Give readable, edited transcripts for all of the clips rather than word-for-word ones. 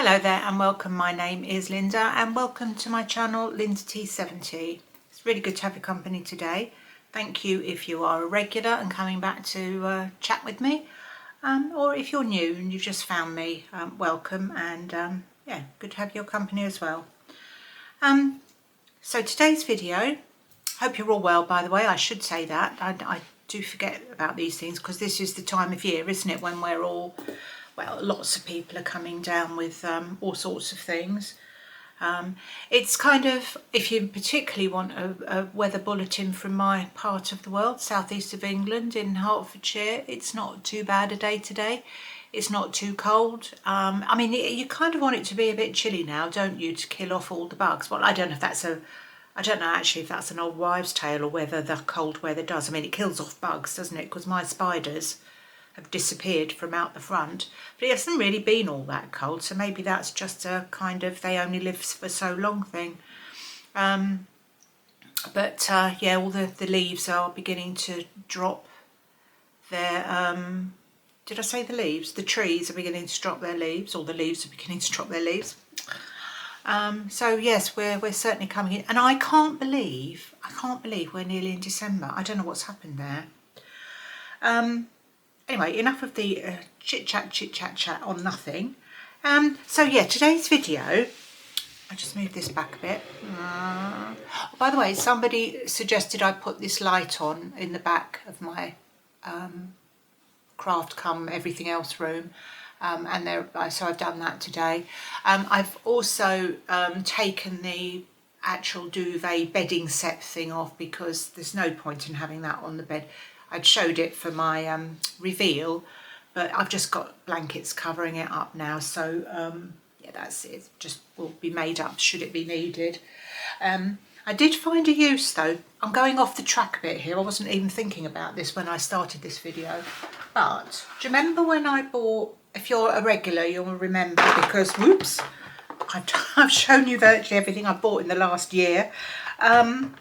Hello there and welcome. My name is Linda and welcome to my channel Linda T70. It's really good to have your company today. Thank you if you are a regular and coming back to chat with me, or if you're new and you've just found me, welcome, and yeah, good to have your company as well. So today's video, hope you're all well, by the way. I should say that. I do forget about these things because this is the time of year, isn't it, when we're all, well, lots of people are coming down with all sorts of things. It's kind of, if you particularly want a weather bulletin from my part of the world, southeast of England in Hertfordshire, it's not too bad a day today. It's not too cold. I mean, you kind of want it to be a bit chilly now, don't you, to kill off all the bugs. Well, I don't know if that's I don't know actually if that's an old wives' tale or whether the cold weather does. I mean, it kills off bugs, doesn't it? Because my spiders have disappeared from out the front, but it hasn't really been all that cold, so maybe that's just a kind of they only live for so long thing. Yeah, all the leaves are beginning to drop their did I say the leaves? The trees are beginning to drop their leaves, or the leaves are beginning to drop their leaves. So yes, we're certainly coming in, and I can't believe we're nearly in December. I don't know what's happened there. Anyway, enough of the chit chat on nothing. So yeah, today's video, I'll just move this back a bit. By the way, somebody suggested I put this light on in the back of my craft come everything else room, so I've done that today. I've also taken the actual duvet bedding set thing off because there's no point in having that on the bed. I'd showed it for my reveal, but I've just got blankets covering it up now, so yeah, that's it. Just will be made up should it be needed. I did find a use though. I'm going off the track a bit here. I wasn't even thinking about this when I started this video, but do you remember when I bought, if you're a regular you'll remember because, whoops, I've shown you virtually everything I bought in the last year. I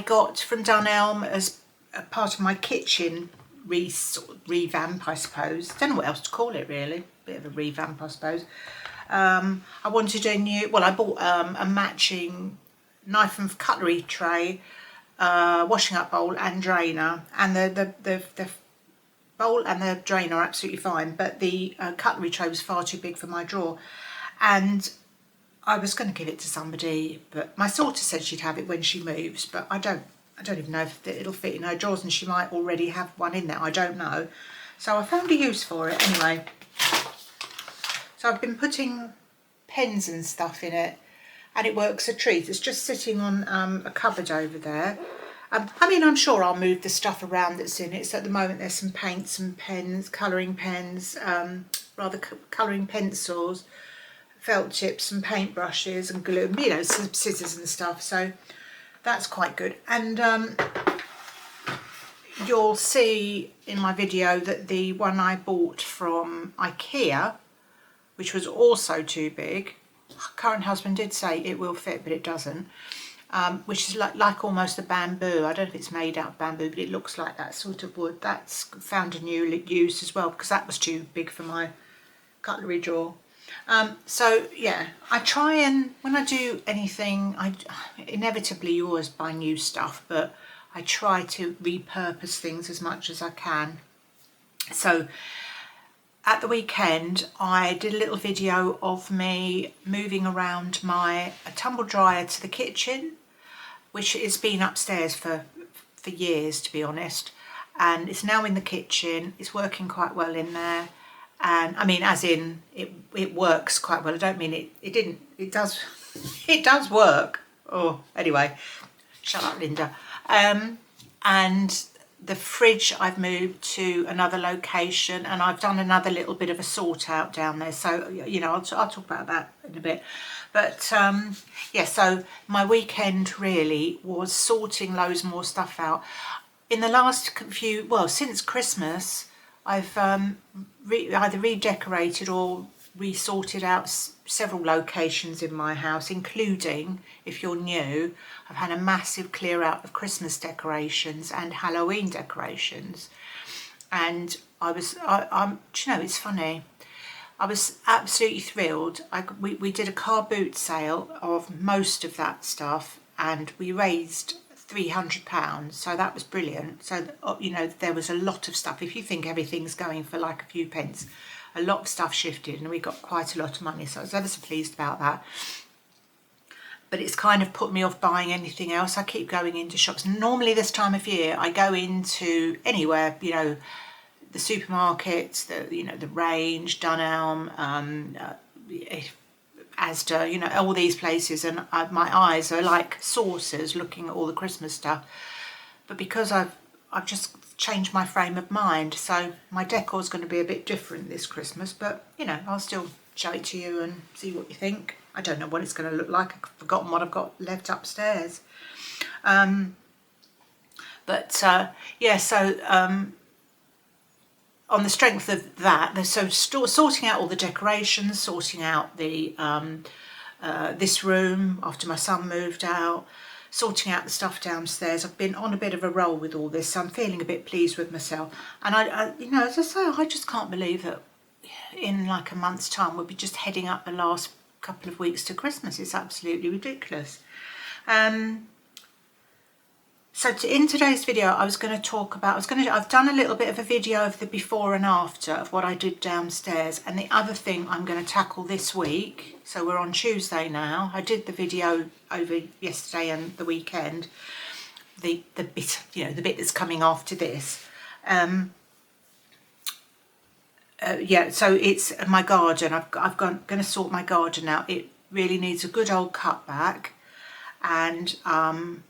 got from Dunelm as a part of my kitchen revamp, I suppose. Don't know what else to call it really. Bit of a revamp, I suppose. I wanted a new, well, I bought a matching knife and cutlery tray, washing up bowl and drainer, and the bowl and the drainer are absolutely fine, but the cutlery tray was far too big for my drawer, and I was going to give it to somebody, but my daughter said she'd have it when she moves, but I don't even know if it'll fit in her drawers, and she might already have one in there, I don't know. So I found a use for it anyway. So I've been putting pens and stuff in it, and it works a treat. It's just sitting on a cupboard over there. I mean, I'm sure I'll move the stuff around that's in it. So at the moment there's some paints and pens, colouring pens, colouring pencils, felt tips and paint brushes and glue, you know, some scissors and stuff. So that's quite good. And you'll see in my video that the one I bought from IKEA, which was also too big, current husband did say it will fit, but it doesn't, which is like almost a bamboo. I don't know if it's made out of bamboo, but it looks like that sort of wood. That's found a new use as well because that was too big for my cutlery drawer. So yeah, I try, and when I do anything, inevitably you always buy new stuff, but I try to repurpose things as much as I can. So at the weekend I did a little video of me moving around my tumble dryer to the kitchen, which has been upstairs for years, to be honest, and it's now in the kitchen. It's working quite well in there. And I mean, as in it works quite well. I don't mean it does work. Oh, anyway, shut up, Linda. And the fridge I've moved to another location, and I've done another little bit of a sort out down there. So, you know, I'll talk about that in a bit. But yeah, so my weekend really was sorting loads more stuff out. In the last few, well, since Christmas, I've either redecorated or resorted out several locations in my house, including, if you're new, I've had a massive clear out of Christmas decorations and Halloween decorations. And do you know, it's funny, I was absolutely thrilled. We did a car boot sale of most of that stuff, and we raised £300, so that was brilliant. So you know, there was a lot of stuff. If you think everything's going for like a few pence, a lot of stuff shifted and we got quite a lot of money, so I was ever so pleased about that. But it's kind of put me off buying anything else. I keep going into shops. Normally this time of year I go into anywhere, you know, the supermarkets, the Range, Dunelm, Asda, you know, all these places, and my eyes are like saucers looking at all the Christmas stuff. But because I've just changed my frame of mind, so my decor is going to be a bit different this Christmas, but you know, I'll still show it to you and see what you think. I don't know what it's going to look like. I've forgotten what I've got left upstairs. Yeah, so on the strength of that, so sorting out all the decorations, sorting out the this room after my son moved out, sorting out the stuff downstairs. I've been on a bit of a roll with all this, so I'm feeling a bit pleased with myself. And I you know, as I say, I just can't believe that in like a month's time we'll be just heading up the last couple of weeks to Christmas. It's absolutely ridiculous. So in today's video, I was going to talk about, I've done a little bit of a video of the before and after of what I did downstairs. And the other thing I'm going to tackle this week, so we're on Tuesday now. I did the video over yesterday and the weekend, the bit, you know, the bit that's coming after this. Yeah, so it's my garden. I'm going to sort my garden out. It really needs a good old cut back, and I'm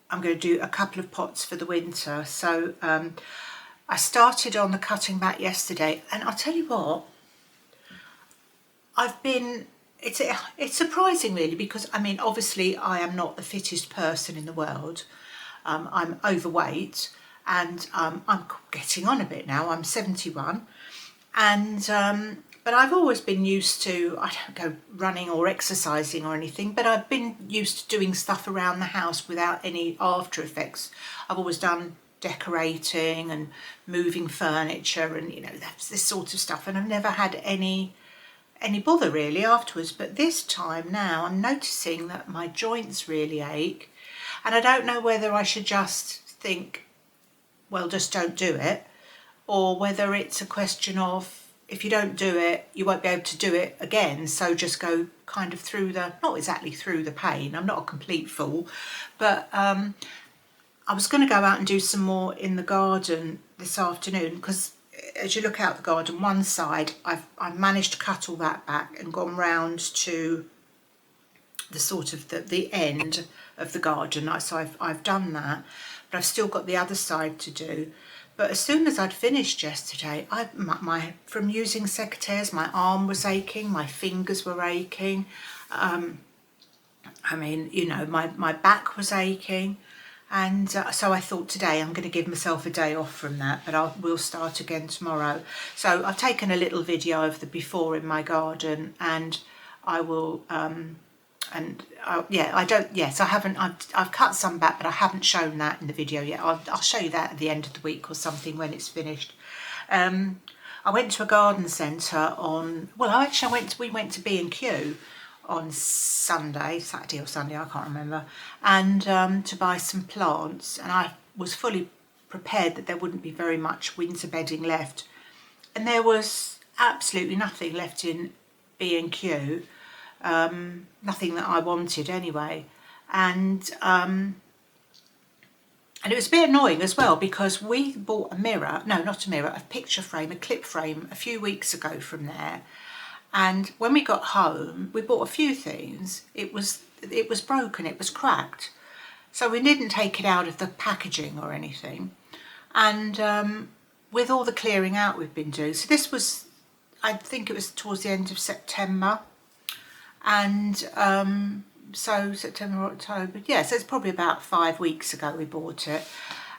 going to do a couple of pots for the winter. So I started on the cutting back yesterday, and I'll tell you what, it's surprising really, because I mean, obviously I am not the fittest person in the world. I'm overweight, and I'm getting on a bit now. I'm 71. And but I've always been used to, I don't go running or exercising or anything, but I've been used to doing stuff around the house without any after effects. I've always done decorating and moving furniture and, you know, that's this sort of stuff, and I've never had any bother really afterwards. But this time now I'm noticing that my joints really ache, and I don't know whether I should just think, well, just don't do it, or whether it's a question of, if you don't do it, you won't be able to do it again. So just go kind of through not exactly through the pain. I'm not a complete fool, but I was going to go out and do some more in the garden this afternoon, because as you look out the garden, one side, I've managed to cut all that back and gone round to the sort of the end of the garden. So I've done that, but I've still got the other side to do. But as soon as I'd finished yesterday, from using secateurs, my arm was aching, my fingers were aching. I mean, you know, my back was aching. And so I thought today I'm going to give myself a day off from that, but we'll start again tomorrow. So I've taken a little video of the before in my garden, and I will... I've cut some back, but I haven't shown that in the video yet. I'll show you that at the end of the week or something when it's finished. I went to a garden centre we went to B&Q on Saturday or Sunday, I can't remember, and to buy some plants, and I was fully prepared that there wouldn't be very much winter bedding left, and there was absolutely nothing left in B&Q. Nothing that I wanted anyway, and it was a bit annoying as well, because we bought a picture frame, a clip frame a few weeks ago from there, and when we got home we bought a few things. It was broken, it was cracked, so we didn't take it out of the packaging or anything. And with all the clearing out we've been doing, so this was, I think it was towards the end of September. And so September, October, yeah, so it's probably about 5 weeks ago we bought it,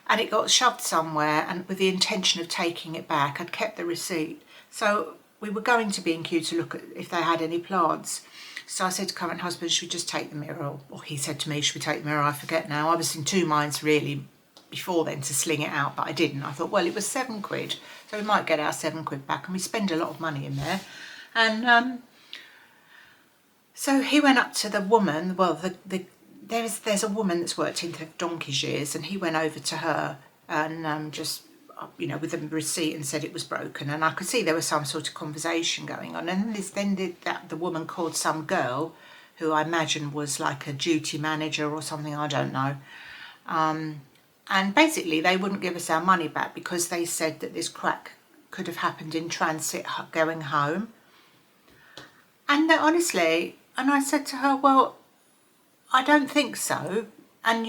and it got shoved somewhere, and with the intention of taking it back. I'd kept the receipt, so we were going to B&Q to look at if they had any plants. So I said to current husband, should we just take the mirror? Or he said to me, should we take the mirror? I forget now. I was in two minds really before then to sling it out, but I didn't. I thought, well, it was £7, so we might get our £7 back, and we spend a lot of money in there. And so he went up to the woman. Well, there's a woman that's worked in for donkey's years, and he went over to her and just, you know, with the receipt, and said it was broken. And I could see there was some sort of conversation going on. And the woman called some girl, who I imagine was like a duty manager or something, I don't know. And basically they wouldn't give us our money back because they said that this crack could have happened in transit going home. And honestly, and I said to her, well, I don't think so. And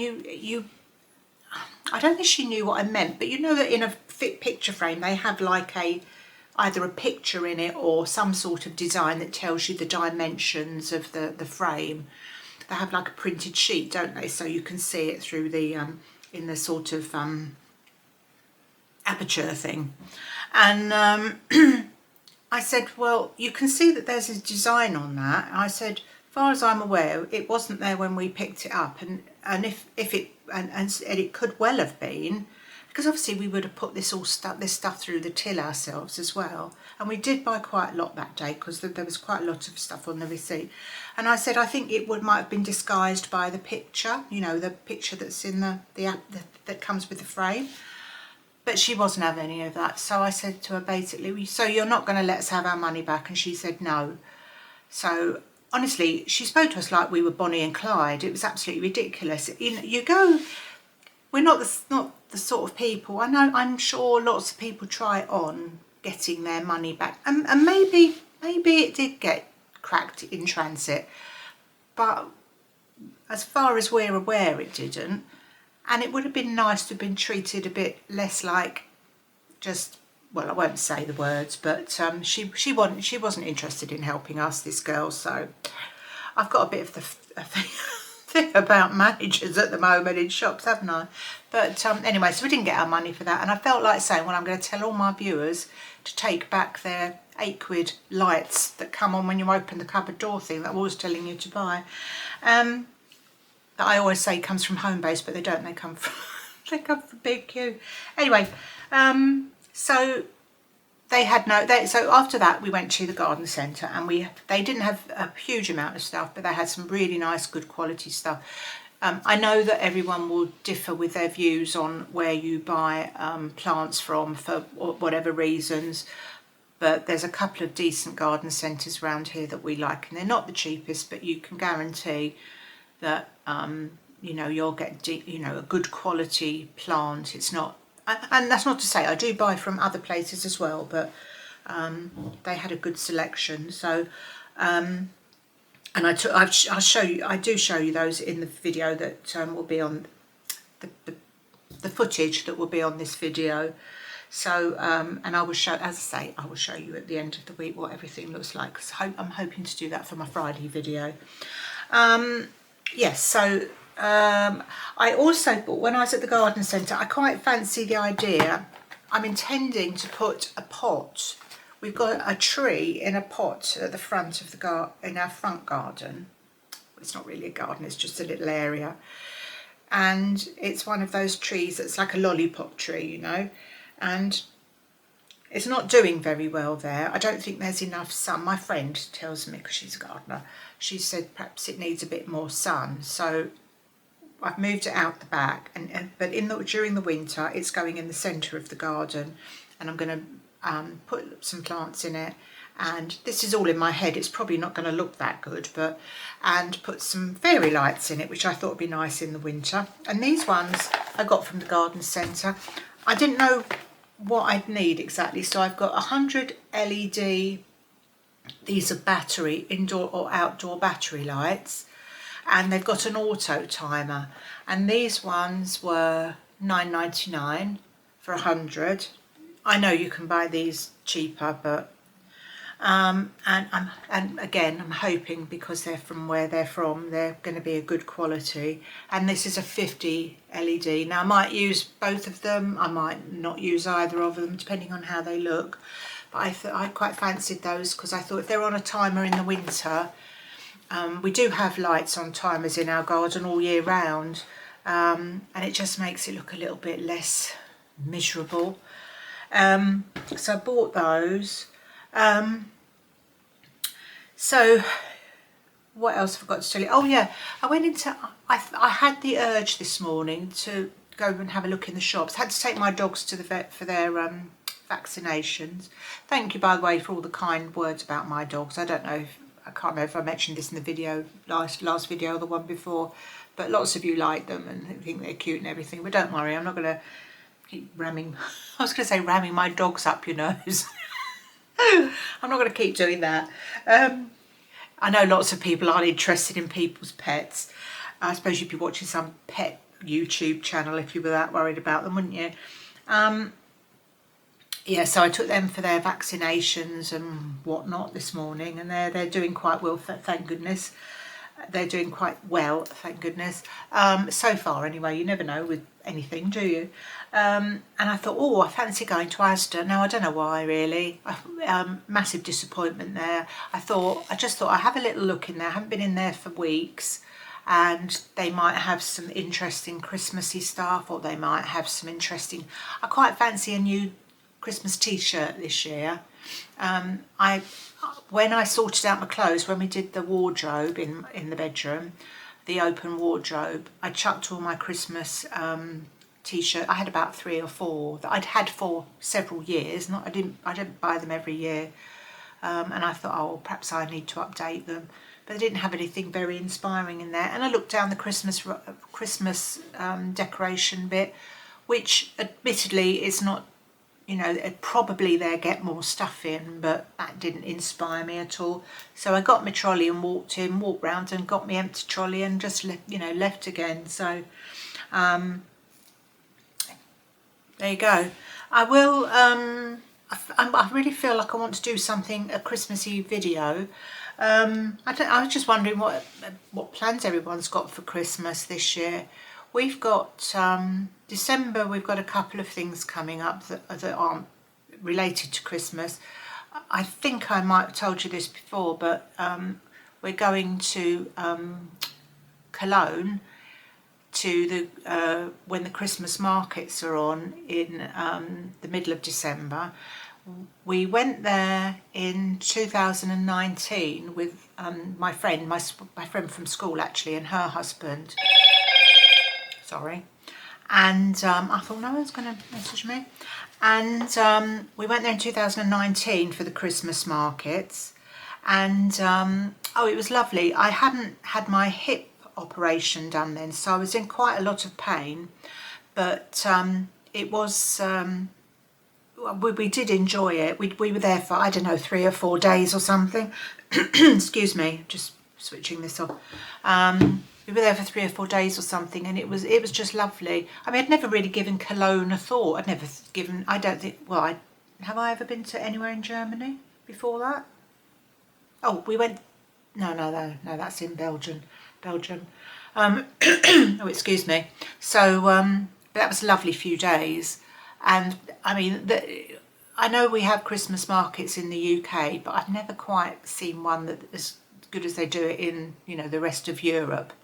I don't think she knew what I meant, but you know that in a picture frame they have like either a picture in it or some sort of design that tells you the dimensions of the frame. They have like a printed sheet, don't they? So you can see it through the in the sort of aperture thing. And I said, well, you can see that there's a design on that. And I said, as far as I'm aware, it wasn't there when we picked it up, and if it could well have been, because obviously we would have put this stuff through the till ourselves as well, and we did buy quite a lot that day because there was quite a lot of stuff on the receipt. And I said, I think it might have been disguised by the picture, you know, the picture that's in the app that comes with the frame. But she wasn't having any of that. So I said to her basically, so you're not going to let us have our money back? And she said no. So honestly, she spoke to us like we were Bonnie and Clyde. It was absolutely ridiculous. You go, we're not the sort of people. I know, I'm sure lots of people try on getting their money back, and maybe it did get cracked in transit, but as far as we're aware, it didn't. And it would have been nice to have been treated a bit less like just, well, I won't say the words, but she wasn't interested in helping us, this girl. So I've got a bit of the thing about managers at the moment in shops, haven't I? But anyway, so we didn't get our money for that, and I felt like saying, well, I'm going to tell all my viewers to take back their £8 lights that come on when you open the cupboard door thing that I was telling you to buy. That I always say comes from Homebase, but they don't. They come from B&Q. Anyway, so they had so after that we went to the garden centre, and they didn't have a huge amount of stuff, but they had some really nice, good quality stuff. I know that everyone will differ with their views on where you buy plants from for whatever reasons, but there's a couple of decent garden centres around here that we like, and they're not the cheapest, but you can guarantee that you know, you'll get a good quality plant. It's not, and that's not to say I do buy from other places as well, but they had a good selection. So and I do show you those in the video that will be on the footage that will be on this video. So and I will show, as I say, I will show you at the end of the week what everything looks like, because I'm hoping to do that for my Friday video. Yes, so I also bought, when I was at the garden centre, I quite fancy the idea. I'm intending to put a pot. We've got a tree in a pot at the front of in our front garden. It's not really a garden, it's just a little area. And it's one of those trees that's like a lollipop tree, you know, and it's not doing very well there. I don't think there's enough sun. My friend tells me, because she's a gardener, she said perhaps it needs a bit more sun. So I've moved it out the back, but during the winter it's going in the centre of the garden, and I'm going to put some plants in it. And this is all in my head, it's probably not going to look that good, and put some fairy lights in it, which I thought would be nice in the winter. And these ones I got from the garden centre. I didn't know what I'd need exactly, so I've got 100 LED, these are battery, indoor or outdoor battery lights, and they've got an auto timer, and these ones were £9.99 for 100. I know you can buy these cheaper, but and again I'm hoping, because they're from where they're from, they're going to be a good quality. And this is a 50 LED. Now I might use both of them, I might not use either of them, depending on how they look, but I quite fancied those, because I thought if they're on a timer in the winter, we do have lights on timers in our garden all year round, and it just makes it look a little bit less miserable. So I bought those. So what else have I got to tell you? Oh yeah, I had the urge this morning to go and have a look in the shops. Had to take my dogs to the vet for their vaccinations. Thank you, by the way, for all the kind words about my dogs. I don't know if, I can't remember if I mentioned this in the video, last video or the one before, but lots of you like them and think they're cute and everything. But don't worry, I'm not going to keep ramming, I was going to say ramming my dogs up your nose. I'm not going to keep doing that. I know lots of people aren't interested in people's pets. I suppose you'd be watching some pet YouTube channel if you were that worried about them, wouldn't you? Yeah, so I took them for their vaccinations and whatnot this morning, and they're doing quite well, thank goodness. They're doing quite well, thank goodness. So far anyway, you never know with anything, do you? And I thought, oh, I fancy going to Asda. Now, I don't know why really. Massive disappointment there. I just thought I'd have a little look in there. I haven't been in there for weeks, and they might have some interesting Christmassy stuff, or they might have some interesting, I quite fancy a new Christmas t-shirt this year. When I sorted out my clothes, when we did the wardrobe in the bedroom, the open wardrobe, I chucked all my Christmas t-shirt. I had about 3 or 4 that I'd had for several years. I didn't buy them every year, and I thought, oh, perhaps I need to update them. But they didn't have anything very inspiring in there. And I looked down the Christmas decoration bit, which admittedly is not, you know, probably they'll get more stuff in, but that didn't inspire me at all. So I got my trolley and walked round and got my empty trolley and just left again. So there you go. I will. I really feel like I want to do a Christmassy video. I was just wondering what plans everyone's got for Christmas this year. We've got December. We've got a couple of things coming up that aren't related to Christmas. I think I might have told you this before, but we're going to Cologne to when the Christmas markets are on in the middle of December. We went there in 2019 with my friend from school actually, and her husband. Sorry. And I thought no one's going to message me. And we went there in 2019 for the Christmas markets, and oh, it was lovely. I hadn't had my hip operation done then, so I was in quite a lot of pain, but it was we did enjoy it. We were there for, I don't know, 3 or 4 days or something. Excuse me, just switching this off. We were there for 3 or 4 days or something, and it was just lovely. I mean, I'd never really given Cologne a thought. I don't think, well, have I ever been to anywhere in Germany before that? Oh, we went, no, that's in Belgium. Oh, excuse me. So that was a lovely few days. And I mean, I know we have Christmas markets in the UK, but I've never quite seen one that as good as they do it in, the rest of Europe.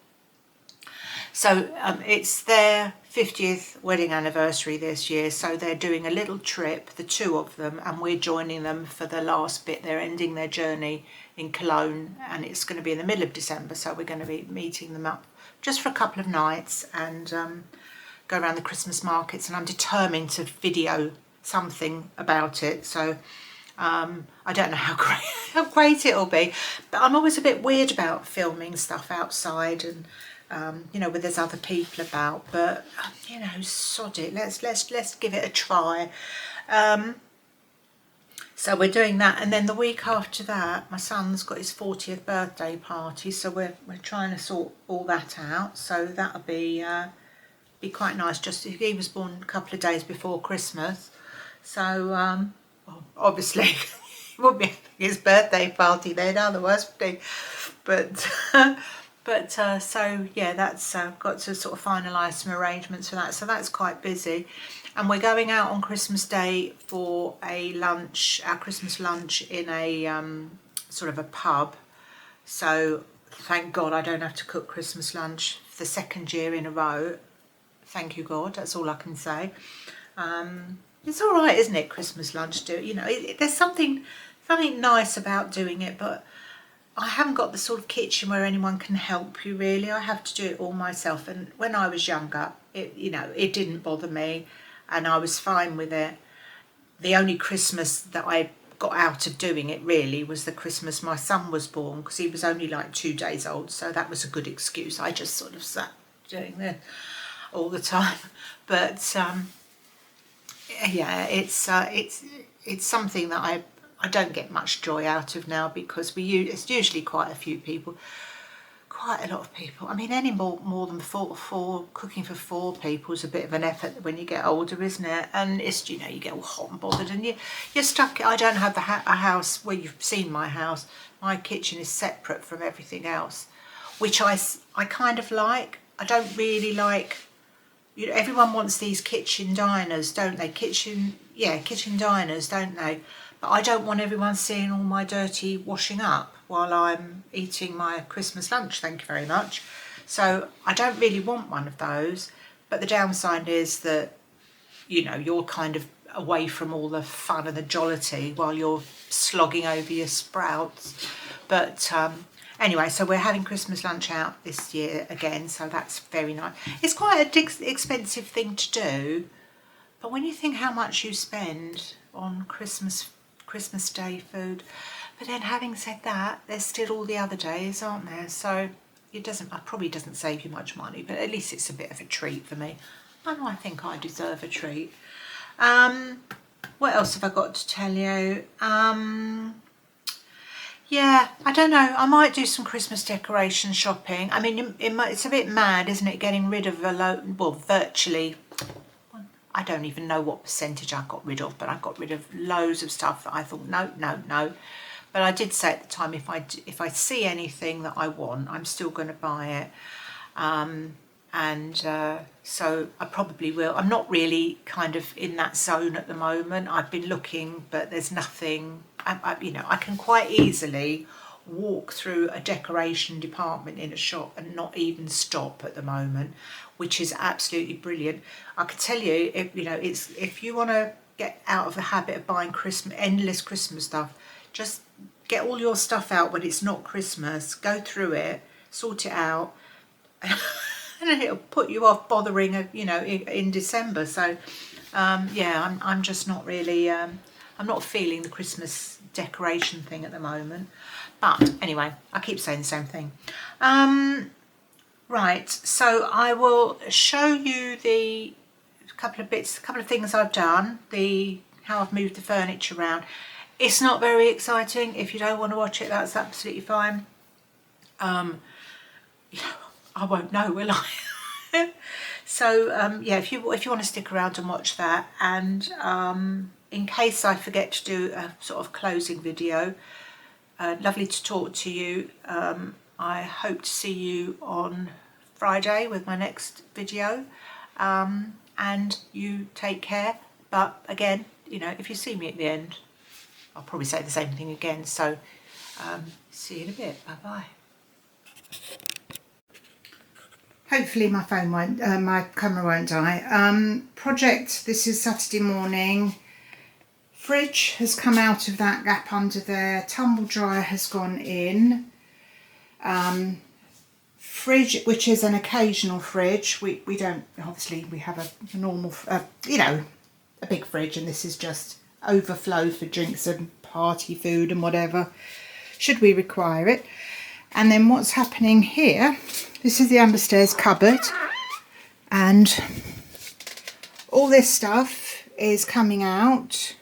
So it's their 50th wedding anniversary this year, so they're doing a little trip, the 2 of them, and we're joining them for the last bit. They're ending their journey in Cologne, and it's going to be in the middle of December, so we're going to be meeting them up just for a couple of nights and go around the Christmas markets, and I'm determined to video something about it. So I don't know how great it'll be, but I'm always a bit weird about filming stuff outside and where there's other people about, but sod it, let's give it a try. So we're doing that, and then the week after that my son's got his 40th birthday party, so we're trying to sort all that out, so that'll be quite nice. Just he was born a couple of days before Christmas, so well, obviously it wouldn't be his birthday party then, otherwise would he? But so yeah, that's got to sort of finalise some arrangements for that, so that's quite busy. And we're going out on Christmas Day for a lunch, our Christmas lunch, in a sort of a pub. So thank God I don't have to cook Christmas lunch for the 2nd year in a row. Thank you God, that's all I can say. It's all right, isn't it, Christmas lunch? There's something nice about doing it, but I haven't got the sort of kitchen where anyone can help you really. I have to do it all myself, and when I was younger, it didn't bother me and I was fine with it. The only Christmas that I got out of doing it really was the Christmas my son was born, because he was only like 2 days old, so that was a good excuse. I just sort of sat doing this all the time. But yeah, it's something that I don't get much joy out of now, because it's usually quite a lot of people. I mean, any more than four cooking for 4 people is a bit of an effort when you get older, isn't it? And it's, you get all hot and bothered, and you're stuck. I don't have a house where you've seen my house. My kitchen is separate from everything else, which I kind of like. I don't really like. Everyone wants these kitchen diners, don't they? Kitchen diners, don't they? But I don't want everyone seeing all my dirty washing up while I'm eating my Christmas lunch, thank you very much. So I don't really want one of those. But the downside is that, you're kind of away from all the fun and the jollity while you're slogging over your sprouts. But anyway, so we're having Christmas lunch out this year again, so that's very nice. It's quite an expensive thing to do, but when you think how much you spend on Christmas Day food, but then having said that, there's still all the other days, aren't there? So it probably doesn't save you much money, but at least it's a bit of a treat for me. And I think I deserve a treat. What else have I got to tell you? Yeah, I don't know. I might do some Christmas decoration shopping. I mean, it's a bit mad, isn't it, getting rid of virtually. I don't even know what percentage I got rid of, but I got rid of loads of stuff that I thought, no. But I did say at the time, if I see anything that I want, I'm still going to buy it. So I probably will. I'm not really kind of in that zone at the moment. I've been looking, but there's nothing. I can quite easily walk through a decoration department in a shop and not even stop at the moment, which is absolutely brilliant. I could tell you, if you want to get out of the habit of buying endless Christmas stuff, just get all your stuff out when it's not Christmas, go through it, sort it out, and it'll put you off bothering, in December. So, yeah, I'm just not really, I'm not feeling the Christmas decoration thing at the moment. But anyway, I keep saying the same thing. Right, so I will show you a couple of things I've done, how I've moved the furniture around. It's not very exciting. If you don't want to watch it, that's absolutely fine. I won't know, will I? So yeah, if you want to stick around and watch that, and in case I forget to do a sort of closing video, lovely to talk to you. I hope to see you on Friday with my next video, and you take care. But again, if you see me at the end, I'll probably say the same thing again. So see you in a bit. Bye bye. Hopefully my camera won't die. Project, this is Saturday morning. Fridge has come out of that gap under there. Tumble dryer has gone in. Fridge, which is an occasional fridge. We don't, obviously we have a normal, a big fridge, and this is just overflow for drinks and party food and whatever, should we require it. And then what's happening here, this is the understairs cupboard, and all this stuff is coming out,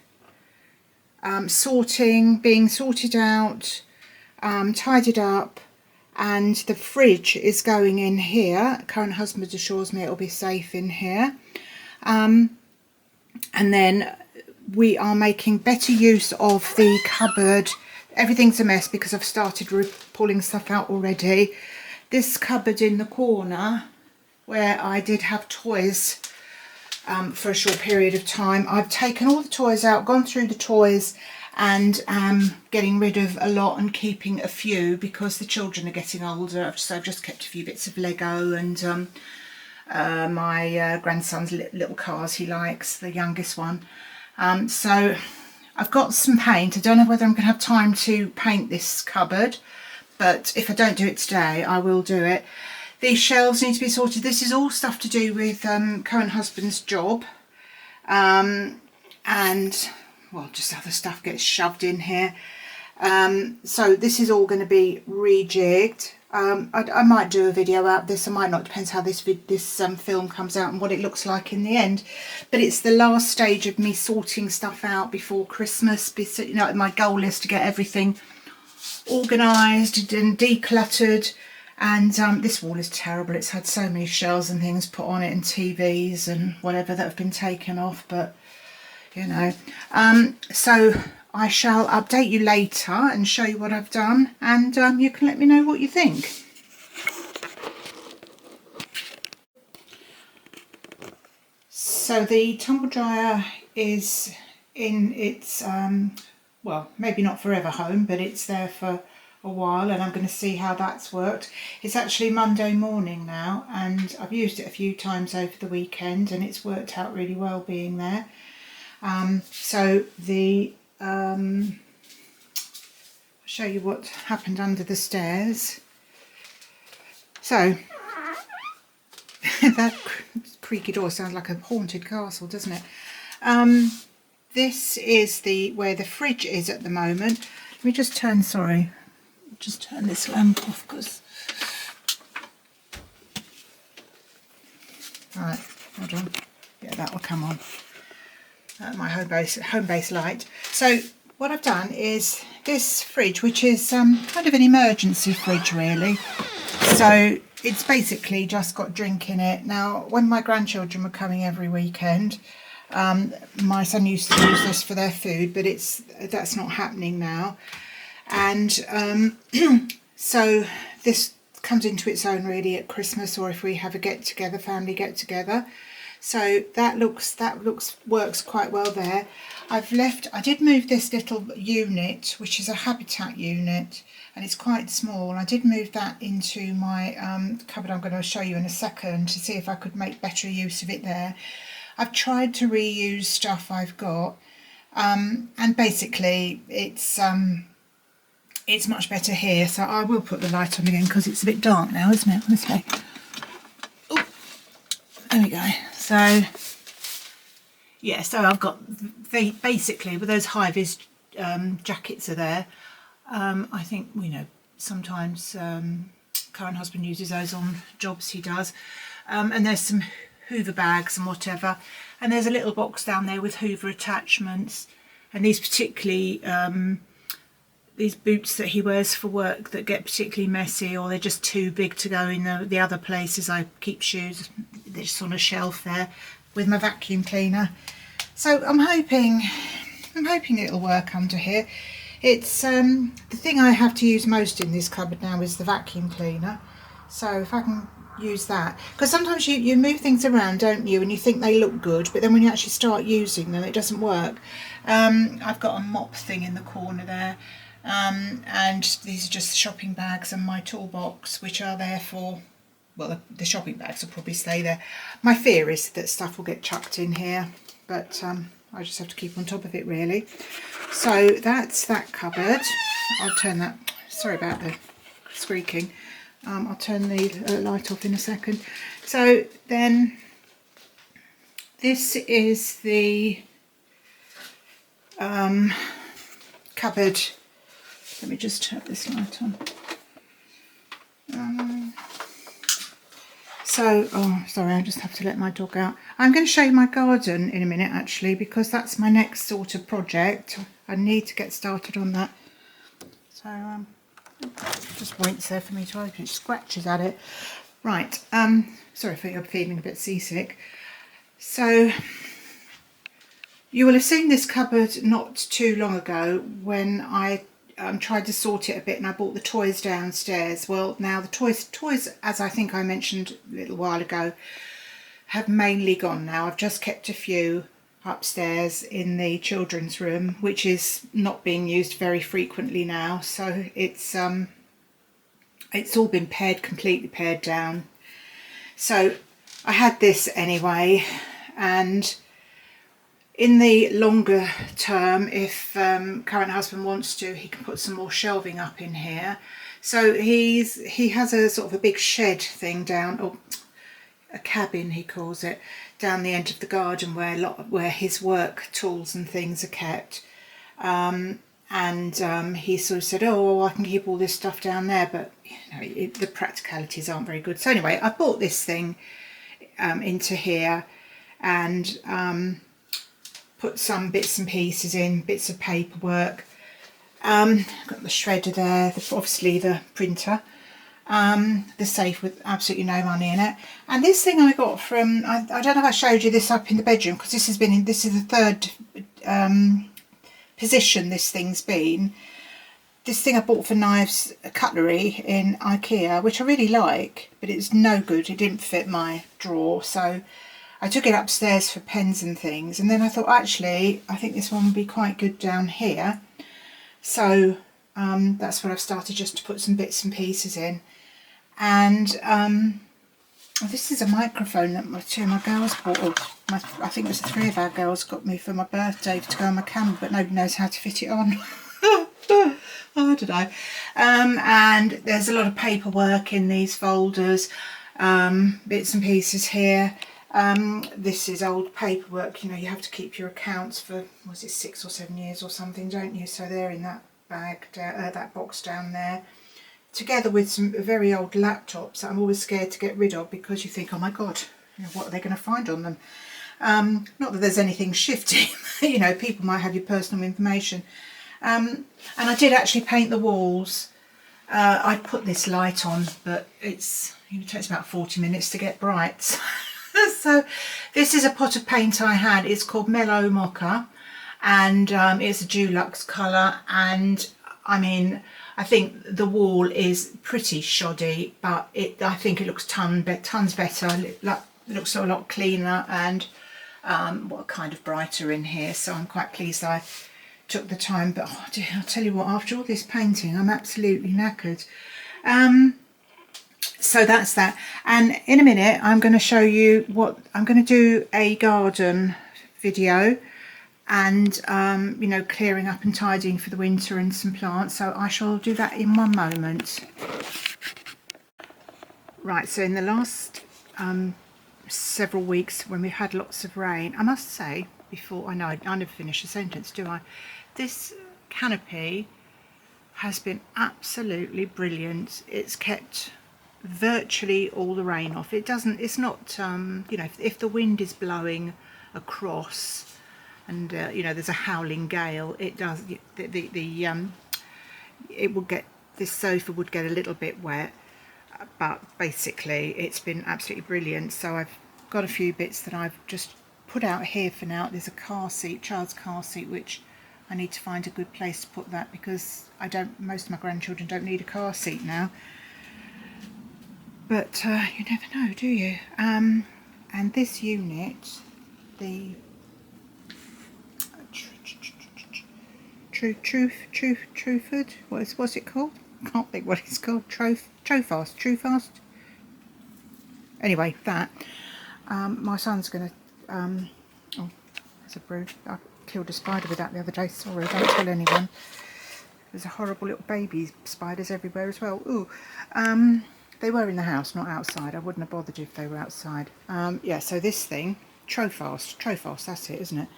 being sorted out, tidied up, and the fridge is going in here. Current husband assures me it'll be safe in here. And then we are making better use of the cupboard. Everything's a mess because I've started pulling stuff out already. This cupboard in the corner where I did have toys for a short period of time, I've taken all the toys out, gone through the toys, and getting rid of a lot and keeping a few because the children are getting older. So I've just kept a few bits of Lego and my grandson's little cars he likes, the youngest one. So I've got some paint. I don't know whether I'm going to have time to paint this cupboard, but if I don't do it today, I will do it. These shelves need to be sorted. This is all stuff to do with current husband's job, and well, just other stuff gets shoved in here. So this is all going to be rejigged. I might do a video about this, I might not, depends how this film comes out and what it looks like in the end. But it's the last stage of me sorting stuff out before Christmas. You know, my goal is to get everything organised and decluttered. And this wall is terrible. It's had so many shelves and things put on it, and TVs and whatever that have been taken off, but you know. So I shall update you later and show you what I've done, and you can let me know what you think. So the tumble dryer is in its, well, maybe not forever home, but it's there for a while, and I'm going to see how that's worked. It's actually Monday morning now, and I've used it a few times over the weekend, and it's worked out really well being there. So the I'll show you what happened under the stairs. So that creaky door sounds like a haunted castle, doesn't it? This is where the fridge is at the moment. Let me just turn, just turn this lamp off, because right, hold on, yeah, that will come on. My home base light. So what I've done is this fridge, which is kind of an emergency fridge really. So it's basically just got drink in it. Now, when my grandchildren were coming every weekend, my son used to use this for their food, but that's not happening now. And so this comes into its own really at Christmas, or if we have a family get together. So that works quite well there. I did move this little unit, which is a habitat unit, and it's quite small. I did move that into my cupboard I'm going to show you in a second, to see if I could make better use of it there. I've tried to reuse stuff I've got, and basically it's much better here. So I will put the light on again, because it's a bit dark now, isn't it? Honestly. Oh, there we go. So yeah, so I've got basically with those high-vis jackets are there. I think, you know, sometimes current husband uses those on jobs he does, and there's some Hoover bags and whatever, and there's a little box down there with Hoover attachments, and these particularly these boots that he wears for work that get particularly messy, or they're just too big to go in the other places I keep shoes. They're just on a shelf there with my vacuum cleaner. So I'm hoping it'll work under here. It's the thing I have to use most in this cupboard now is the vacuum cleaner. So if I can use that, because sometimes you move things around, don't you, and you think they look good, but then when you actually start using them, it doesn't work. I've got a mop thing in the corner there. And these are just the shopping bags and my toolbox, which are there for, well, the shopping bags will probably stay there. My fear is that stuff will get chucked in here, but I just have to keep on top of it really. So that's that cupboard. I'll turn that, sorry about the squeaking. I'll turn the light off in a second. So then this is the cupboard. Let me just turn this light on. Oh, sorry, I just have to let my dog out. I'm going to show you my garden in a minute, actually, because that's my next sort of project. I need to get started on that. So, just waits there for me to open it. Scratches at it. Right, sorry if you're feeling a bit seasick. So, you will have seen this cupboard not too long ago when I tried to sort it a bit, and I brought the toys downstairs. Well, now the toys, as I think I mentioned a little while ago, have mainly gone now. I've just kept a few upstairs in the children's room, which is not being used very frequently now. So it's all been completely pared down. So I had this anyway, and In the longer term, if current husband wants to, he can put some more shelving up in here. So he has a sort of a big shed thing down, or a cabin he calls it, down the end of the garden where his work tools and things are kept. He sort of said, oh, well, I can keep all this stuff down there, but you know, the practicalities aren't very good. So anyway, I bought this thing into here and put some bits and pieces in, bits of paperwork. Got the shredder there, obviously the printer, the safe with absolutely no money in it, and this thing I got from, I don't know if I showed you this up in the bedroom, because this is the third position this thing's been. This thing I bought for knives, cutlery in IKEA, which I really like, but it's no good. It didn't fit my drawer, so I took it upstairs for pens and things, and then I thought, actually, I think this one would be quite good down here. So that's what I've started, just to put some bits and pieces in. And this is a microphone that two of my girls bought, or I think it was 3 of our girls got me for my birthday to go on my camera, but nobody knows how to fit it on. I don't know. And there's a lot of paperwork in these folders, bits and pieces here. This is old paperwork, you know, you have to keep your accounts for, was it 6 or 7 years or something, don't you? So they're in that bag, that box down there, together with some very old laptops that I'm always scared to get rid of, because you think, oh my God, you know, what are they going to find on them? Not that there's anything shifty, you know, people might have your personal information. And I did actually paint the walls. I put this light on, but it takes about 40 minutes to get bright. So this is a pot of paint I had. It's called Mellow Mocha, and it's a Dulux colour, and I mean, I think the wall is pretty shoddy, but I think it looks tons better. It looks a lot cleaner and kind of brighter in here, so I'm quite pleased I took the time. But oh dear, I'll tell you what, after all this painting, I'm absolutely knackered. So that's that, and in a minute I'm going to show you what I'm going to do, a garden video, and you know, clearing up and tidying for the winter and some plants, so I shall do that in one moment. Right, so in the last several weeks when we've had lots of rain, I must say, before, I know I never finish a sentence, do I? This canopy has been absolutely brilliant. It's kept virtually all the rain off. It's not you know, if the wind is blowing across and you know, there's a howling gale, it does, it will get, this sofa would get a little bit wet, but basically it's been absolutely brilliant. So I've got a few bits that I've just put out here for now. There's a car seat, child's car seat, which I need to find a good place to put that, because most of my grandchildren don't need a car seat now. But you never know, do you? And this unit, the Truford, what's it called? I can't think what it's called. Trufast. Anyway, that. My son's going to. Oh, there's a brood. I killed a spider with that the other day. Sorry, don't tell anyone. There's a horrible little baby spiders everywhere as well. Ooh. They were in the house, not outside. I wouldn't have bothered you if they were outside. Yeah, so this thing, Trofast, that's it, isn't it?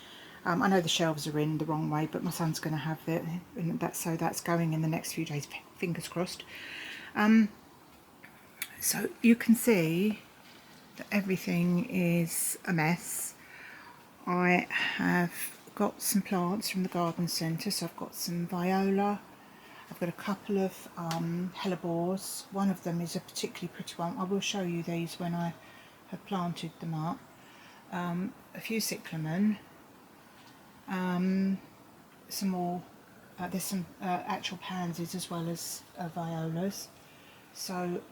I know the shelves are in the wrong way, but my son's going to have it, and so that's going in the next few days, fingers crossed. So you can see that everything is a mess. I have got some plants from the garden centre, so I've got some viola. I've got a couple of hellebores. One of them is a particularly pretty one. I will show you these when I have planted them up. A few cyclamen. Some more, there's some actual pansies as well as violas. So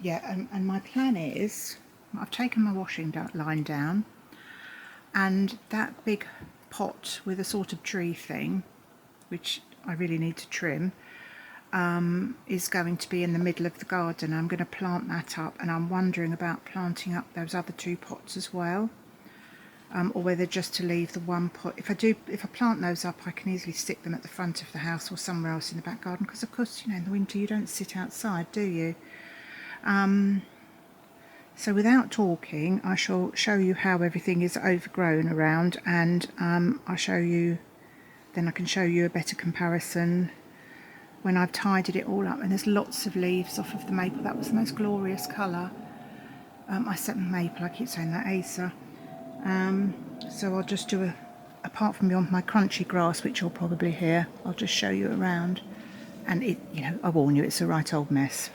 yeah, and my plan is, I've taken my washing line down, and that big pot with a sort of tree thing, which I really need to trim, is going to be in the middle of the garden. I'm going to plant that up, and I'm wondering about planting up those other 2 pots as well. or whether just to leave the one pot. If I plant those up, I can easily stick them at the front of the house or somewhere else in the back garden, because of course, you know, in the winter you don't sit outside, do you? So without talking, I shall show you how everything is overgrown around, and then I can show you a better comparison when I've tidied it all up. And there's lots of leaves off of the maple. That was the most glorious colour. I said maple, I keep saying that, Acer. So I'll just do apart from beyond my crunchy grass, which you'll probably hear, I'll just show you around. And it, you know, I warn you, it's a right old mess.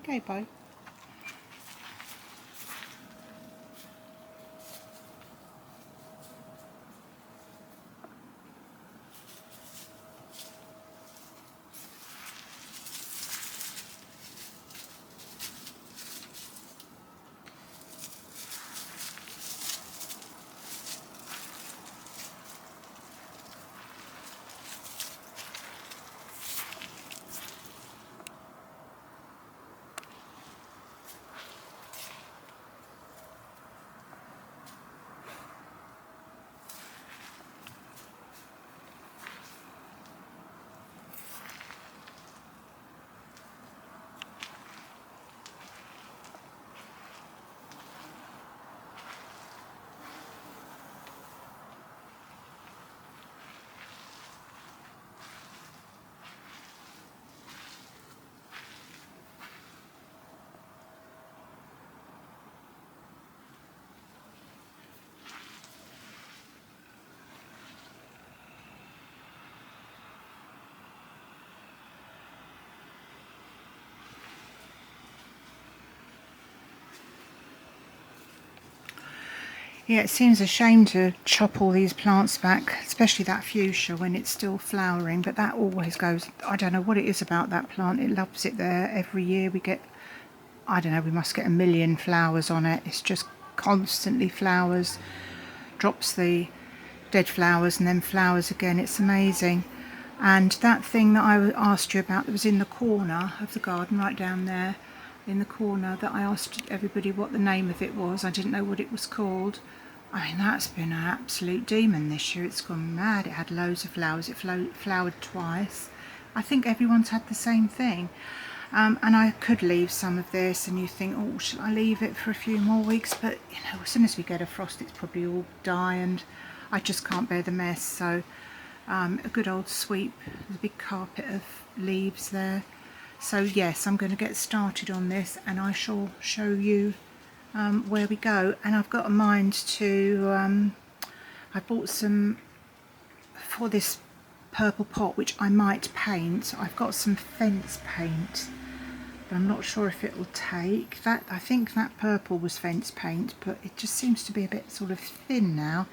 Okay, Bo. Yeah, it seems a shame to chop all these plants back, especially that fuchsia, when it's still flowering, but that always goes. I don't know what it is about that plant, it loves it there. Every year we get, I don't know, we must get 1 million flowers on it. It's just constantly flowers, drops the dead flowers and then flowers again. It's amazing. And that thing that I asked you about that was in the corner of the garden, right down there in the corner, that I asked everybody what the name of it was, I didn't know what it was called. I mean, that's been an absolute demon this year. It's gone mad. It had loads of flowers. It flowered twice. I think everyone's had the same thing. And I could leave some of this, and you think, oh, shall I leave it for a few more weeks? But, you know, as soon as we get a frost, it's probably all die, and I just can't bear the mess. So a good old sweep. There's a big carpet of leaves there. So yes, I'm going to get started on this, and I shall show you where we go. And I've got a mind to, I bought some for this purple pot, which I might paint. I've got some fence paint, but I'm not sure if it will take that. I think that purple was fence paint, but it just seems to be a bit sort of thin now.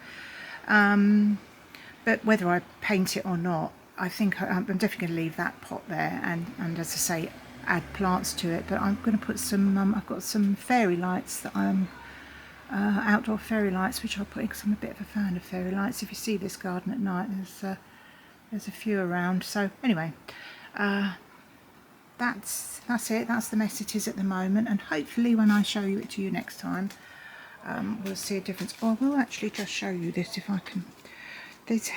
But whether I paint it or not, I think I'm definitely going to leave that pot there, and as I say, add plants to it. But I'm going to put some, I've got some fairy lights that I'm, outdoor fairy lights, which I'll put in, because I'm a bit of a fan of fairy lights. If you see this garden at night, there's a few around. So anyway, that's it. That's the mess it is at the moment, and hopefully when I show you it to you next time, we'll see a difference. Or I will actually just show you this if I can. These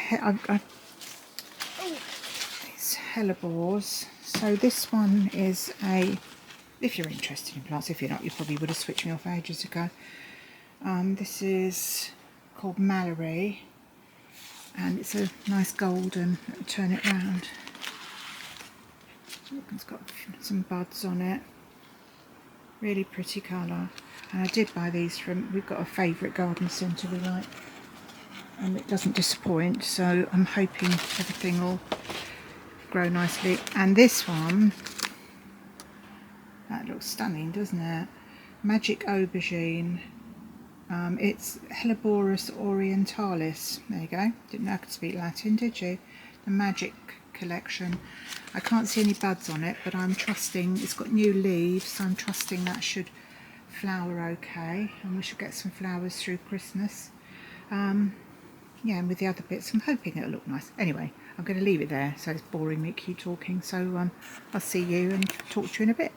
hellebores. So this one is if you're interested in plants, if you're not, you probably would have switched me off ages ago. This is called Mallory, and it's a nice golden. Let me turn it round. It's got some buds on it. Really pretty colour. And I did buy these from, we've got a favourite garden centre we like, and it doesn't disappoint, so I'm hoping everything will grow nicely. And this one, that looks stunning, doesn't it? Magic Aubergine. It's Helleborus orientalis. There you go. Didn't know I could speak Latin, did you? The Magic collection. I can't see any buds on it, but I'm trusting it's got new leaves, so I'm trusting that should flower okay, and we should get some flowers through Christmas. Yeah, and with the other bits I'm hoping it'll look nice. Anyway, I'm going to leave it there, so it's boring me keep talking, so I'll see you and talk to you in a bit.